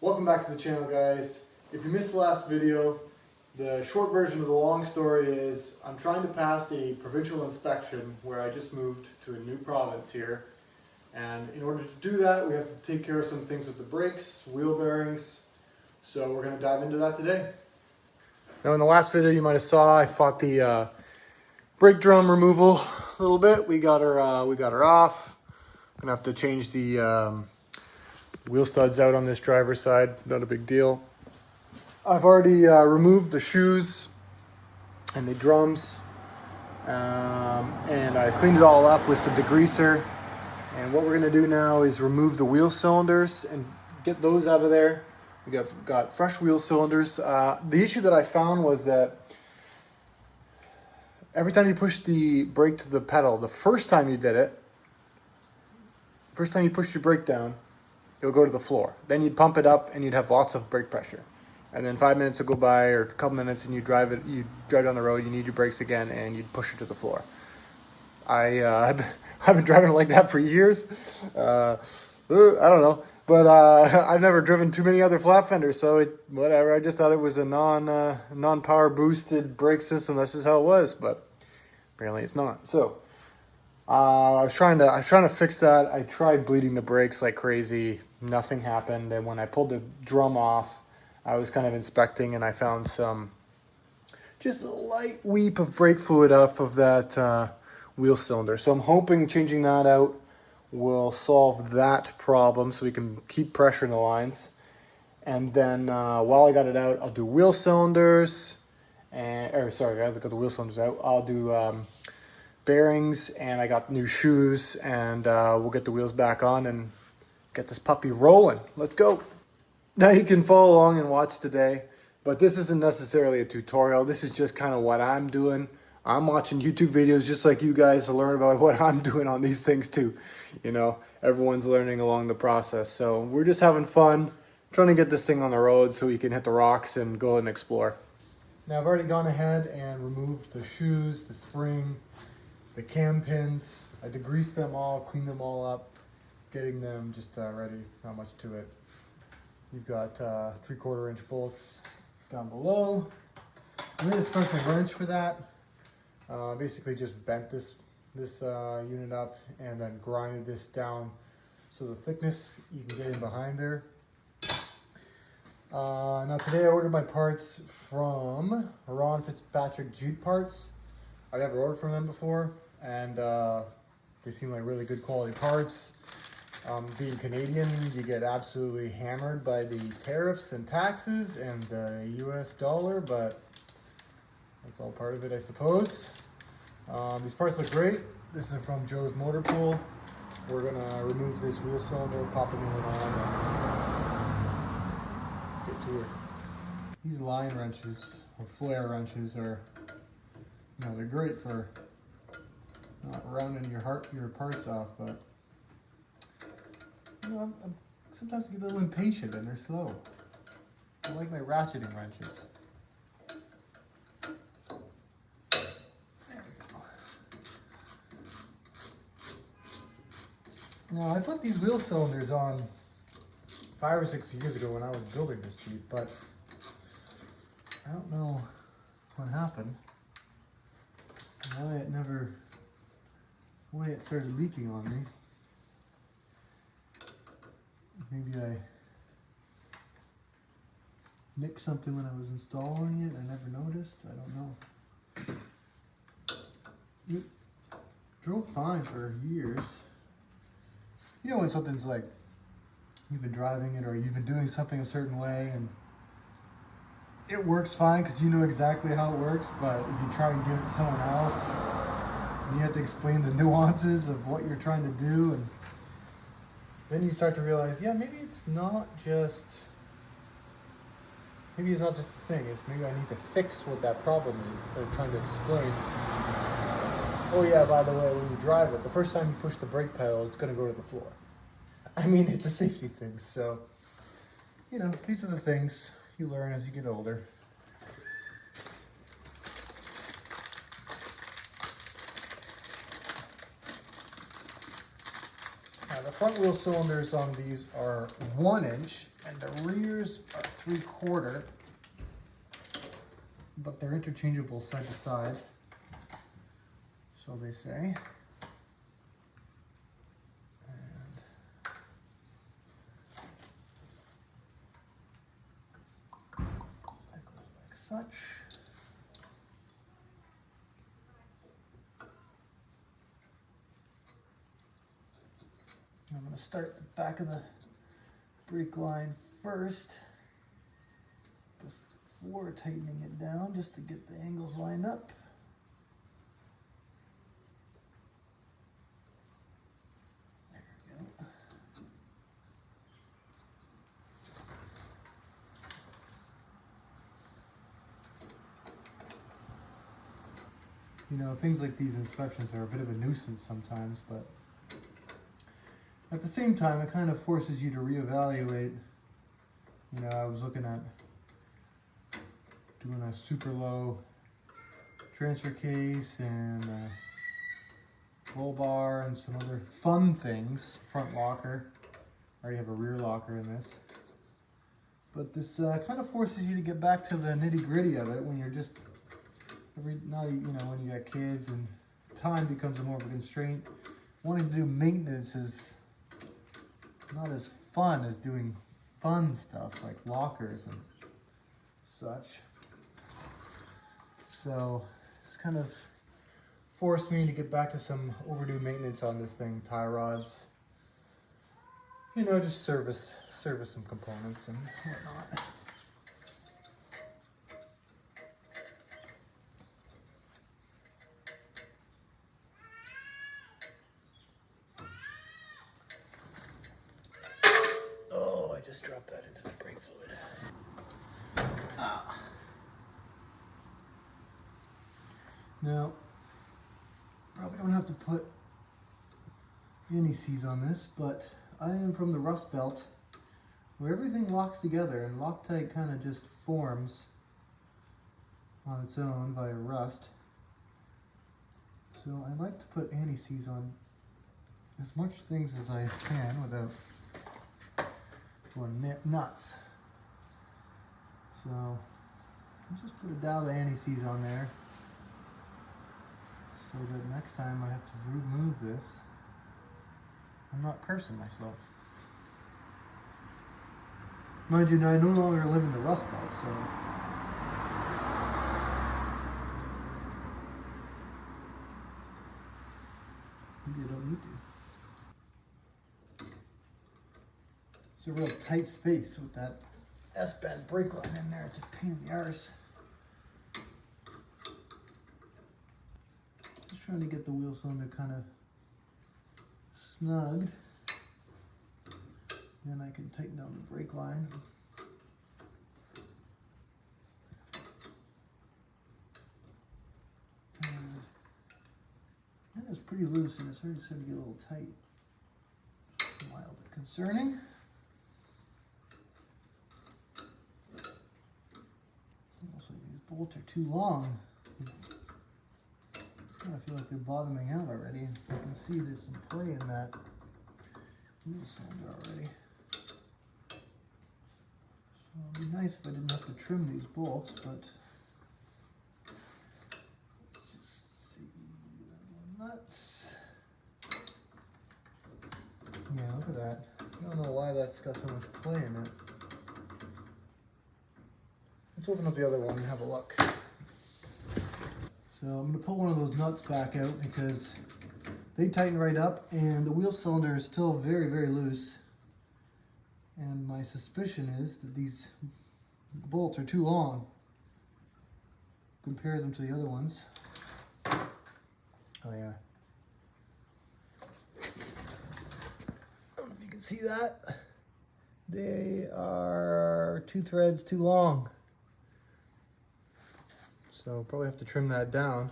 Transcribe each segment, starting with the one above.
Welcome back to the channel, guys. If you missed the last video, the short version of the long story is I'm trying to pass a provincial inspection where I just moved to a new province here. And in order to do that, we have to take care of some things with the brakes, wheel bearings. So we're going to dive into that today. Now in the last video you might have saw, I fought the brake drum removal a little bit. We got her off. Gonna have to change the wheel studs out on this driver's side. Not a big deal. I've already removed the shoes and the drums, and I cleaned it all up with some degreaser. And what we're gonna do now is remove the wheel cylinders and get those out of there. We got fresh wheel cylinders. The issue that I found was that every time you push the brake to the pedal, the first time you did it, first time you push your brake down, it'll go to the floor. Then you'd pump it up and you'd have lots of brake pressure. And then 5 minutes will go by, or a couple minutes, and you drive down the road, you need your brakes again, and you'd push it to the floor. I've been driving it like that for years. I don't know. But I've never driven too many other flat fenders, so whatever. I just thought it was a non-power boosted brake system. That's just how it was, but apparently it's not. So I was trying to fix that. I tried bleeding the brakes like crazy. Nothing happened. And when I pulled the drum off, I was kind of inspecting, and I found some just a light weep of brake fluid off of that wheel cylinder. So I'm hoping changing that out will solve that problem, so we can keep pressure in the lines. And then while I got it out, I'll do wheel cylinders, I got the wheel cylinders out. I'll do bearings, and I got new shoes, and we'll get the wheels back on and get this puppy rolling. Let's go. Now you can follow along and watch today, but this isn't necessarily a tutorial. This is just kind of what I'm doing. I'm watching YouTube videos just like you guys to learn about what I'm doing on these things too. You know, everyone's learning along the process. So we're just having fun, trying to get this thing on the road so we can hit the rocks and go and explore. Now I've already gone ahead and removed the shoes, the spring, the cam pins. I degreased them all, cleaned them all up, getting them just ready, not much to it. You've got 3/4 inch bolts down below. I made a special wrench for that. Basically just bent this unit up and then grinded this down so the thickness you can get in behind there. Now today I ordered my parts from Ron Fitzpatrick Jeep Parts. I've never ordered from them before, and they seem like really good quality parts. Being Canadian, you get absolutely hammered by the tariffs and taxes and the US dollar, but that's all part of it, I suppose. These parts look great. This is from Joe's Motor Pool. We're gonna remove this wheel cylinder, pop a new one on, and get to it. These line wrenches, or flare wrenches, are, they're great for not rounding your parts off, but sometimes I get a little impatient and they're slow. I like my ratcheting wrenches. Now, I put these wheel cylinders on 5 or 6 years ago when I was building this Jeep, but I don't know what happened. Why it started leaking on me. Maybe I nicked something when I was installing it. I never noticed. I don't know. It drove fine for years. You know when something's like, you've been driving it or you've been doing something a certain way and it works fine because you know exactly how it works, but if you try and give it to someone else, you have to explain the nuances of what you're trying to do, and then you start to realize, yeah, maybe it's not just the thing. It's maybe I need to fix what that problem is instead of trying to explain. Oh yeah, by the way, when you drive it, the first time you push the brake pedal, it's going to go to the floor. I mean, it's a safety thing. So, these are the things you learn as you get older. Now, the front wheel cylinders on these are 1 inch and the rears are 3/4, but they're interchangeable side to side, so they say. And that goes like such. I'm going to start the back of the brake line first before tightening it down, just to get the angles lined up. There we go. You know, things like these inspections are a bit of a nuisance sometimes, but at the same time, it kind of forces you to reevaluate. You know, I was looking at doing a super low transfer case and a roll bar and some other fun things. Front locker. I already have a rear locker in this. But this kind of forces you to get back to the nitty gritty of it when you're just, when you got kids and time becomes more of a constraint. Wanting to do maintenance is not as fun as doing fun stuff like lockers and such. So it's kind of forced me to get back to some overdue maintenance on this thing. Tie rods, you know, just service some components and whatnot. Oh, I just dropped that into the brake fluid. Now, probably don't have to put anti-seize on this, but I am from the Rust Belt, where everything locks together and Loctite kind of just forms on its own via rust. So I like to put anti-seize on as much things as I can without going nuts. So I'll just put a dab of anti-seize on there so that next time I have to remove this, I'm not cursing myself. Mind you, I no longer live in the Rust Belt, so maybe I don't need to. It's a real tight space with that S-bend brake line in there. It's a pain in the arse. Just trying to get the wheel cylinder kind of snugged. Then I can tighten down the brake line. And that is pretty loose and it's already starting to get a little tight. Mildly concerning. Almost like these bolts are too long. I feel like they're bottoming out already. You can see there's some play in that wheel cylinder already. So it'd be nice if I didn't have to trim these bolts, but let's just see. Nuts. Yeah, look at that. I don't know why that's got so much play in it. Let's open up the other one and have a look. So I'm going to pull one of those nuts back out because they tighten right up and the wheel cylinder is still very, very loose. And my suspicion is that these bolts are too long. Compare them to the other ones. Oh yeah. I don't know if you can see that. They are 2 threads too long. So probably have to trim that down.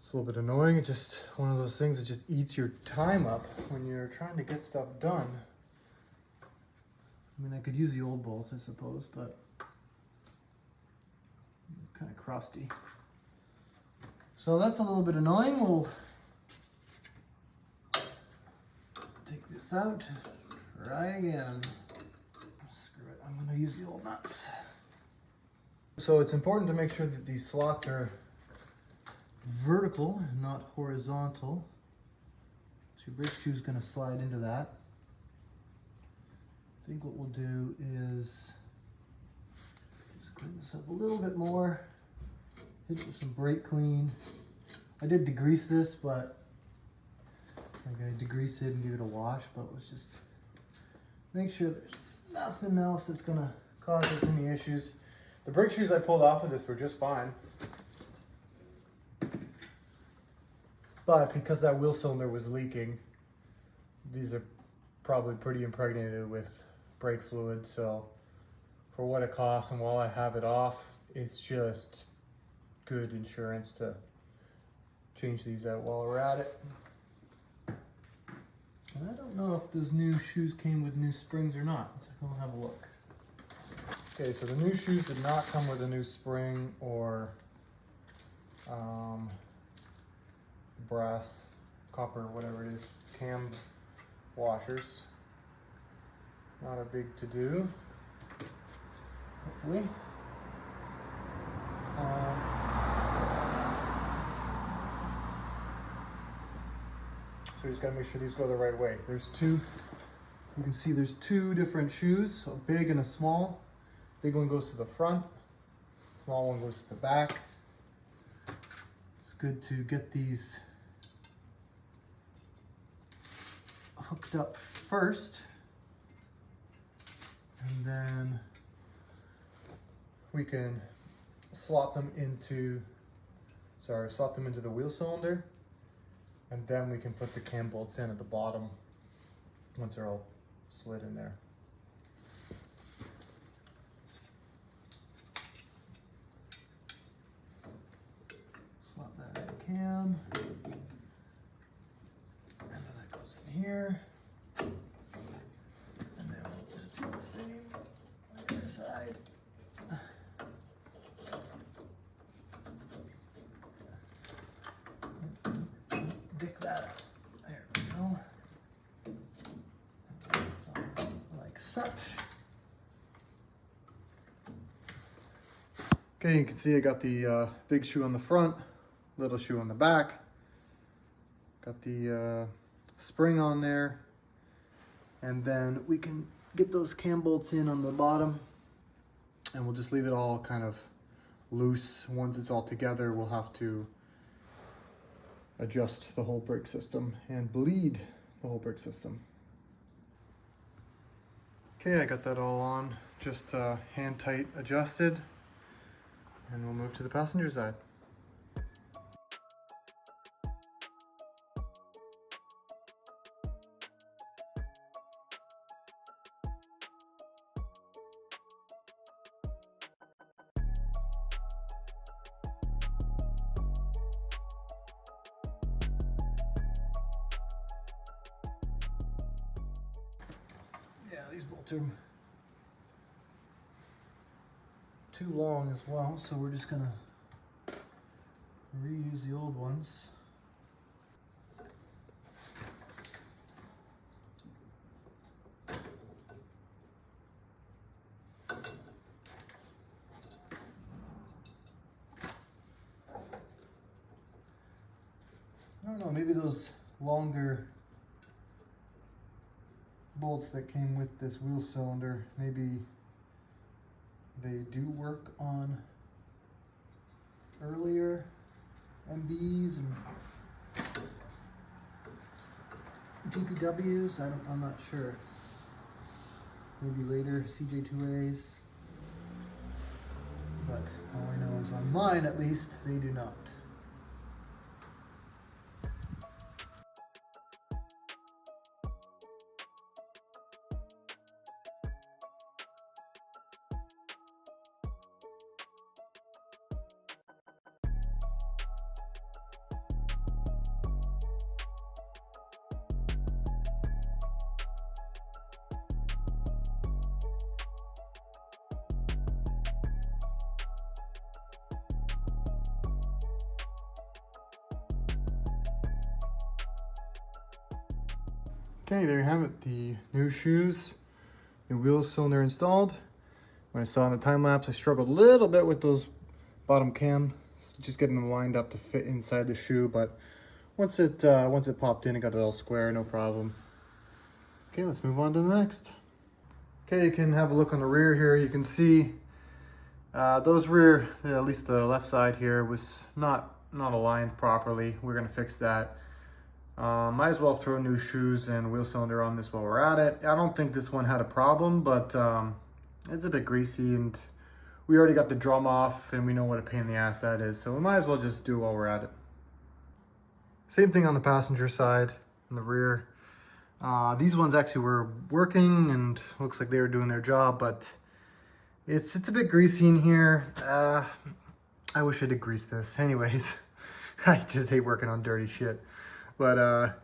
It's a little bit annoying. It's just one of those things that just eats your time up when you're trying to get stuff done. I mean, I could use the old bolts, I suppose, but kind of crusty. So that's a little bit annoying. We'll this out. Try again. Screw it, I'm gonna use the old nuts. So it's important to make sure that these slots are vertical, not horizontal. So your brake shoe is gonna slide into that. I think what we'll do is just clean this up a little bit more. Hit it with some brake clean. I did degrease this, but like I degreased it and give it a wash, but let's just make sure there's nothing else that's gonna cause us any issues. The brake shoes I pulled off of this were just fine. But because that wheel cylinder was leaking, these are probably pretty impregnated with brake fluid, so for what it costs and while I have it off, it's just good insurance to change these out while we're at it. And I don't know if those new shoes came with new springs or not. Let's go have a look. Okay, so the new shoes did not come with a new spring or brass, copper, whatever it is, cam washers. Not a big to-do, hopefully. So you just gotta make sure these go the right way. There's two, you can see there's two different shoes, a big and a small. Big one goes to the front, small one goes to the back. It's good to get these hooked up first, and then we can slot them into the wheel cylinder, and then we can put the cam bolts in at the bottom once they're all slid in there. Slot that in the cam, and then that goes in here, and then we'll just do the same on the other side. Dick that up. There we go. Like such. Okay, you can see I got the big shoe on the front, little shoe on the back. Got the spring on there. And then we can get those cam bolts in on the bottom, and we'll just leave it all kind of loose. Once it's all together, we'll have to adjust the whole brake system and bleed the whole brake system. Okay, I got that all on, just hand tight adjusted, and we'll move to the passenger side. Yeah, these bolts are too long as well, so we're just gonna reuse the old ones. I don't know, maybe those longer bolts that came with this wheel cylinder, maybe they do work on earlier MBs and GPWs. I'm not sure. Maybe later CJ2As. But all I know is on mine, at least, they do not. Okay, there you have it. The new shoes, new wheel cylinder installed. When I saw in the time lapse, I struggled a little bit with those bottom cam, just getting them lined up to fit inside the shoe. But once it popped in, it got it all square, no problem. Okay, let's move on to the next. Okay, you can have a look on the rear here. You can see those rear, at least the left side here, was not aligned properly. We're gonna fix that. Might as well throw new shoes and wheel cylinder on this while we're at it. I don't think this one had a problem, but it's a bit greasy, and we already got the drum off, and we know what a pain in the ass that is. So we might as well just do it while we're at it. Same thing on the passenger side, in the rear. These ones actually were working, and looks like they were doing their job, but it's a bit greasy in here. I wish I did grease this. Anyways, I just hate working on dirty shit. But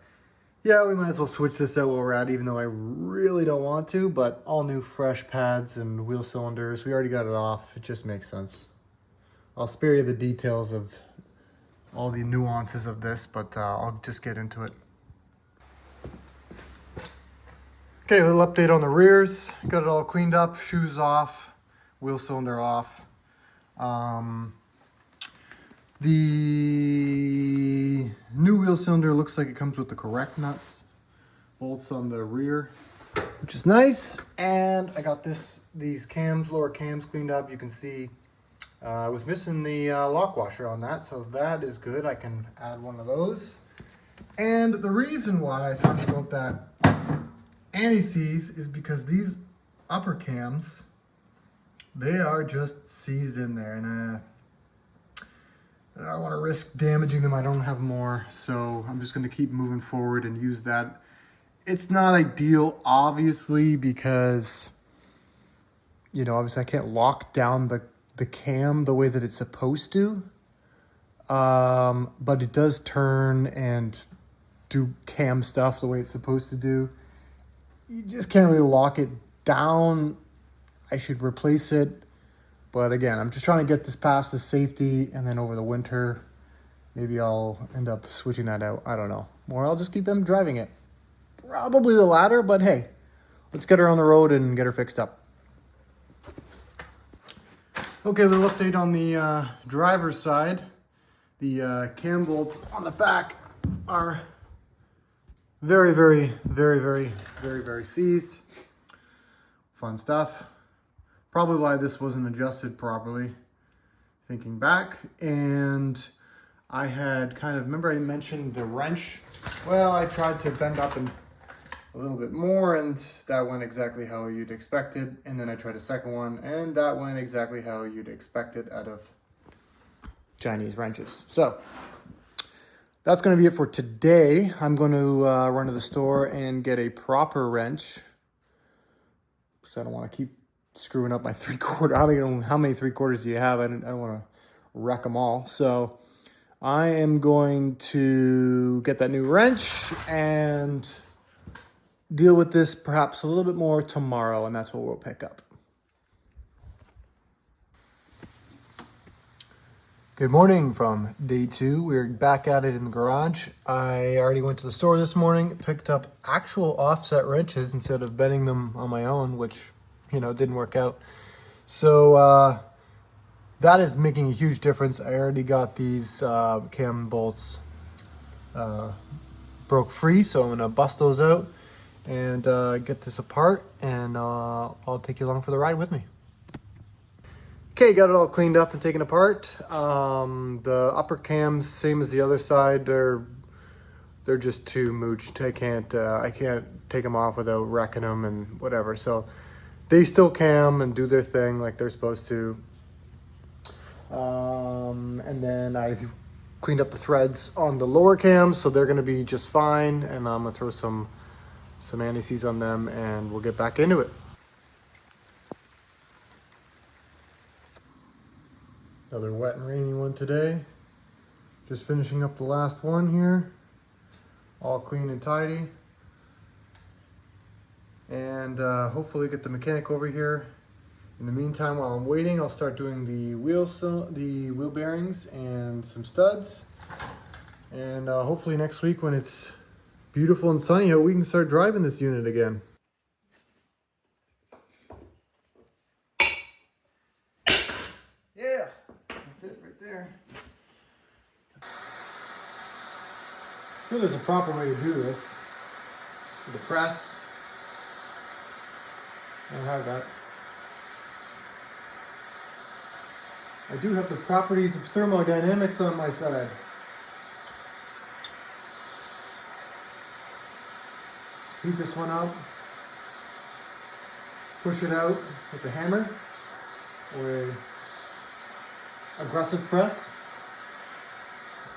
yeah, we might as well switch this out while we're at it, even though I really don't want to. But all new fresh pads and wheel cylinders. We already got it off. It just makes sense. I'll spare you the details of all the nuances of this, but I'll just get into it. Okay, a little update on the rears. Got it all cleaned up, shoes off, wheel cylinder off. The new wheel cylinder looks like it comes with the correct nuts, bolts on the rear, which is nice. And I got these cams, lower cams cleaned up. You can see I was missing the lock washer on that, so that is good. I can add one of those. And the reason why I talked about that anti-seize is because these upper cams, they are just seized in there, and I don't want to risk damaging them. I don't have more, so I'm just going to keep moving forward and use that. It's not ideal, obviously, because, you know, obviously I can't lock down the cam the way that it's supposed to. But it does turn and do cam stuff the way it's supposed to do. You just can't really lock it down. I should replace it. But again, I'm just trying to get this past the safety, and then over the winter, maybe I'll end up switching that out. I don't know. Or I'll just keep them driving it. Probably the latter, but hey, let's get her on the road and get her fixed up. Okay, a little update on the driver's side. The cam bolts on the back are very seized. Fun stuff. Probably why this wasn't adjusted properly, thinking back. And I had kind of, remember I mentioned the wrench? Well, I tried to bend up and a little bit more, and that went exactly how you'd expect it. And then I tried a second one, and that went exactly how you'd expect it out of Chinese wrenches. So that's going to be it for today. I'm going to run to the store and get a proper wrench, so I don't want to keep screwing up my 3/4. How many 3/4 do you have? I don't want to wreck them all. So I am going to get that new wrench and deal with this perhaps a little bit more tomorrow, and that's what we'll pick up. Good morning from day 2. We're back at it in the garage. I already went to the store this morning, picked up actual offset wrenches instead of bending them on my own, which, you know, didn't work out. So that is making a huge difference. I already got these cam bolts broke free, so I'm gonna bust those out and get this apart, and I'll take you along for the ride with me. Okay, got it all cleaned up and taken apart. The upper cams, same as the other side, they're just too mooched. I can't take them off without wrecking them and whatever. So they still cam and do their thing like they're supposed to. And then I cleaned up the threads on the lower cams, so they're gonna be just fine. And I'm gonna throw some anti-seize on them, and we'll get back into it. Another wet and rainy one today. Just finishing up the last one here. All clean and tidy. And hopefully get the mechanic over here. In the meantime, while I'm waiting, I'll start doing the wheel bearings and some studs. And hopefully next week, when it's beautiful and sunny out, we can start driving this unit again. Yeah, that's it right there. I'm sure there's a proper way to do this. With the press. I don't have that. I do have the properties of thermodynamics on my side. Heat this one up. Push it out with a hammer or a aggressive press,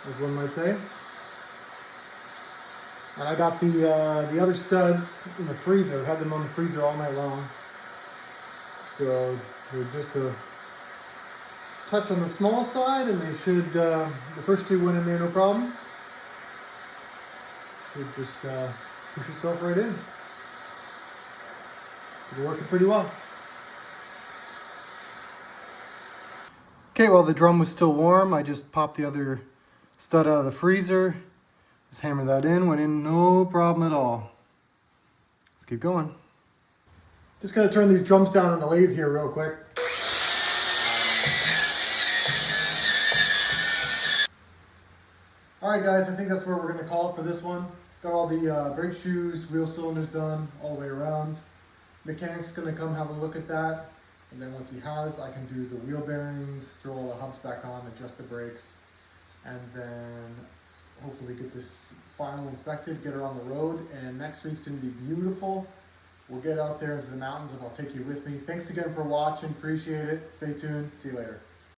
as one might say. And I got the other studs in the freezer. I've had them on the freezer all night long. So they're just a touch on the small side, and they should, the first two went in there no problem. Should just push yourself right in. It's working pretty well. Okay, well the drum was still warm. I just popped the other stud out of the freezer. Just hammer that in, went in no problem at all. Let's keep going. Just gonna turn these drums down on the lathe here real quick. All right guys, I think that's where we're gonna call it for this one. Got all the brake shoes, wheel cylinders done all the way around. Mechanic's gonna come have a look at that. And then once he has, I can do the wheel bearings, throw all the hubs back on, adjust the brakes, and then hopefully get this final inspected, get her on the road, and next week's gonna be beautiful. We'll get out there into the mountains and I'll take you with me. Thanks again for watching, appreciate it. Stay tuned, see you later.